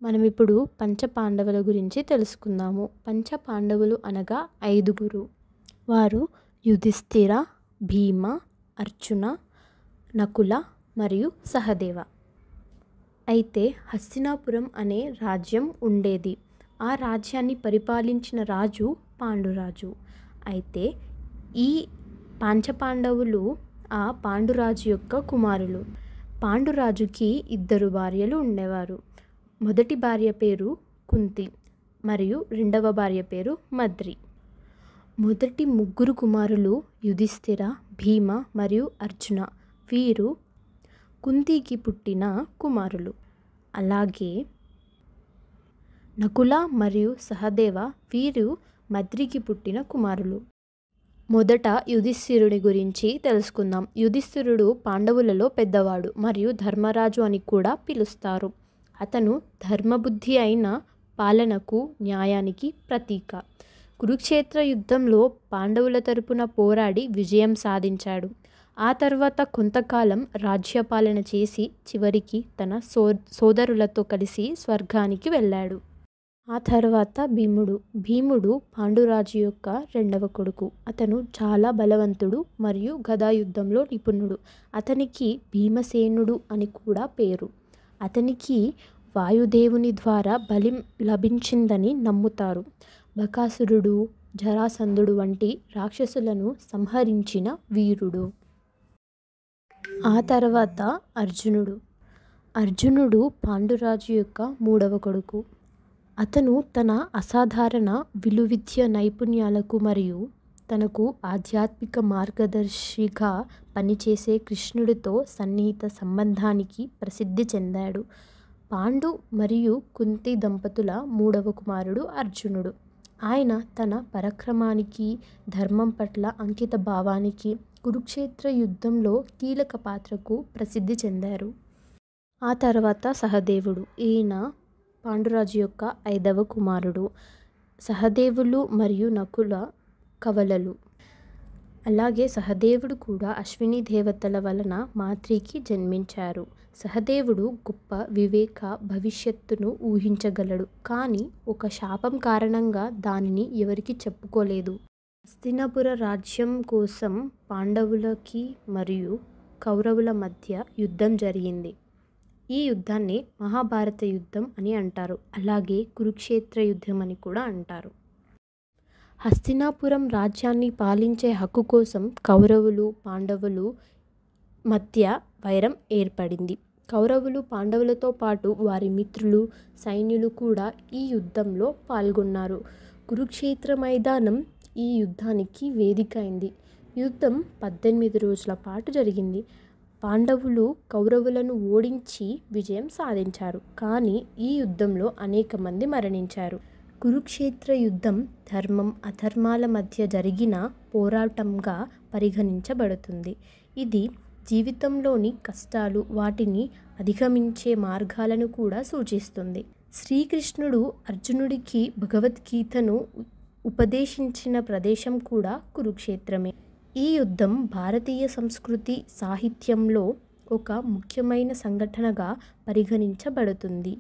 మనం ఇప్పుడు పంచపాండవుల గురించి తెలుసుకుందాము. పంచపాండవులు అనగా ఐదుగురు. వారు యుధిష్ఠిర, భీమ, అర్జున, నకుల మరియు సహదేవ. అయితే హస్తినాపురం అనే రాజ్యం ఉండేది. ఆ రాజ్యాన్ని పరిపాలించిన రాజు పాండురాజు. అయితే ఈ పంచపాండవులు ఆ పాండురాజు యొక్క కుమారులు. పాండురాజుకి ఇద్దరు భార్యలు ఉండేవారు. మొదటి భార్య పేరు కుంతి మరియు రెండవ భార్య పేరు మద్రి. మొదటి ముగ్గురు కుమారులు యుధిష్ఠిర, భీమ మరియు అర్జున. వీరు కుంతికి పుట్టిన కుమారులు. అలాగే నకుల మరియు సహదేవ వీరు మద్రికి పుట్టిన కుమారులు. మొదట యుధిష్ఠిరుడి గురించి తెలుసుకుందాం. యుధిష్ఠిరుడు పాండవులలో పెద్దవాడు మరియు ధర్మరాజు అని కూడా పిలుస్తారు. అతను ధర్మబుద్ధి అయిన పాలనకు, న్యాయానికి ప్రతీక. కురుక్షేత్ర యుద్ధంలో పాండవుల తరపున పోరాడి విజయం సాధించాడు. ఆ తర్వాత కొంతకాలం రాజ్యపాలన చేసి చివరికి తన సోదరులతో కలిసి స్వర్గానికి వెళ్ళాడు. ఆ తర్వాత భీముడు పాండురాజు యొక్క రెండవ కొడుకు. అతను చాలా బలవంతుడు మరియు గదాయుద్ధంలో నిపుణుడు. అతనికి భీమసేనుడు అని కూడా పేరు. అతనికి వాయుదేవుని ద్వారా బలి లభించిందని నమ్ముతారు. బకాసురుడు, జరాసంధుడు వంటి రాక్షసులను సంహరించిన వీరుడు. ఆ తర్వాత అర్జునుడు పాండురాజు యొక్క మూడవ కొడుకు. అతను తన అసాధారణ విలువిద్య నైపుణ్యాలకు మరియు తనకు ఆధ్యాత్మిక మార్గదర్శిగా పనిచేసే కృష్ణుడితో సన్నిహిత సంబంధానికి ప్రసిద్ధి చెందాడు. పాండు మరియు కుంతి దంపతుల మూడవ కుమారుడు అర్జునుడు. ఆయన తన పరాక్రమానికి, ధర్మం పట్ల అంకిత భావానికి కురుక్షేత్ర యుద్ధంలో కీలక పాత్రకు ప్రసిద్ధి చెందారు. ఆ తర్వాత సహదేవుడు. ఈయన పాండురాజు యొక్క ఐదవ కుమారుడు. సహదేవులు మరియు నకుల కవలలు. అలాగే సహదేవుడు కూడా అశ్విని దేవతల వలన మాద్రికి జన్మించారు. సహదేవుడు గొప్ప వివేక, భవిష్యత్తును ఊహించగలడు. కానీ ఒక శాపం కారణంగా దానిని ఎవరికి చెప్పుకోలేదు. హస్తినాపుర రాజ్యం కోసం పాండవులకి మరియు కౌరవుల మధ్య యుద్ధం జరిగింది. ఈ యుద్ధాన్ని మహాభారత యుద్ధం అని అంటారు. అలాగే కురుక్షేత్ర యుద్ధం అని కూడా అంటారు. హస్తినాపురం రాజ్యాన్ని పాలించే హక్కు కోసం కౌరవులు, పాండవులు మధ్య వైరం ఏర్పడింది. కౌరవులు, పాండవులతో పాటు వారి మిత్రులు, సైన్యులు కూడా ఈ యుద్ధంలో పాల్గొన్నారు. కురుక్షేత్ర మైదానం ఈ యుద్ధానికి వేదిక అయింది. యుద్ధం 18 రోజుల పాటు జరిగింది. పాండవులు కౌరవులను ఓడించి విజయం సాధించారు. కానీ ఈ యుద్ధంలో అనేక మంది మరణించారు. కురుక్షేత్ర యుద్ధం ధర్మం, అధర్మాల మధ్య జరిగిన పోరాటంగా పరిగణించబడుతుంది. ఇది జీవితంలోని కష్టాలు, వాటిని అధిగమించే మార్గాలను కూడా సూచిస్తుంది. శ్రీకృష్ణుడు అర్జునుడికి భగవద్గీతను ఉపదేశించిన ప్రదేశం కూడా కురుక్షేత్రమే. ఈ యుద్ధం భారతీయ సంస్కృతి, సాహిత్యంలో ఒక ముఖ్యమైన సంఘటనగా పరిగణించబడుతుంది.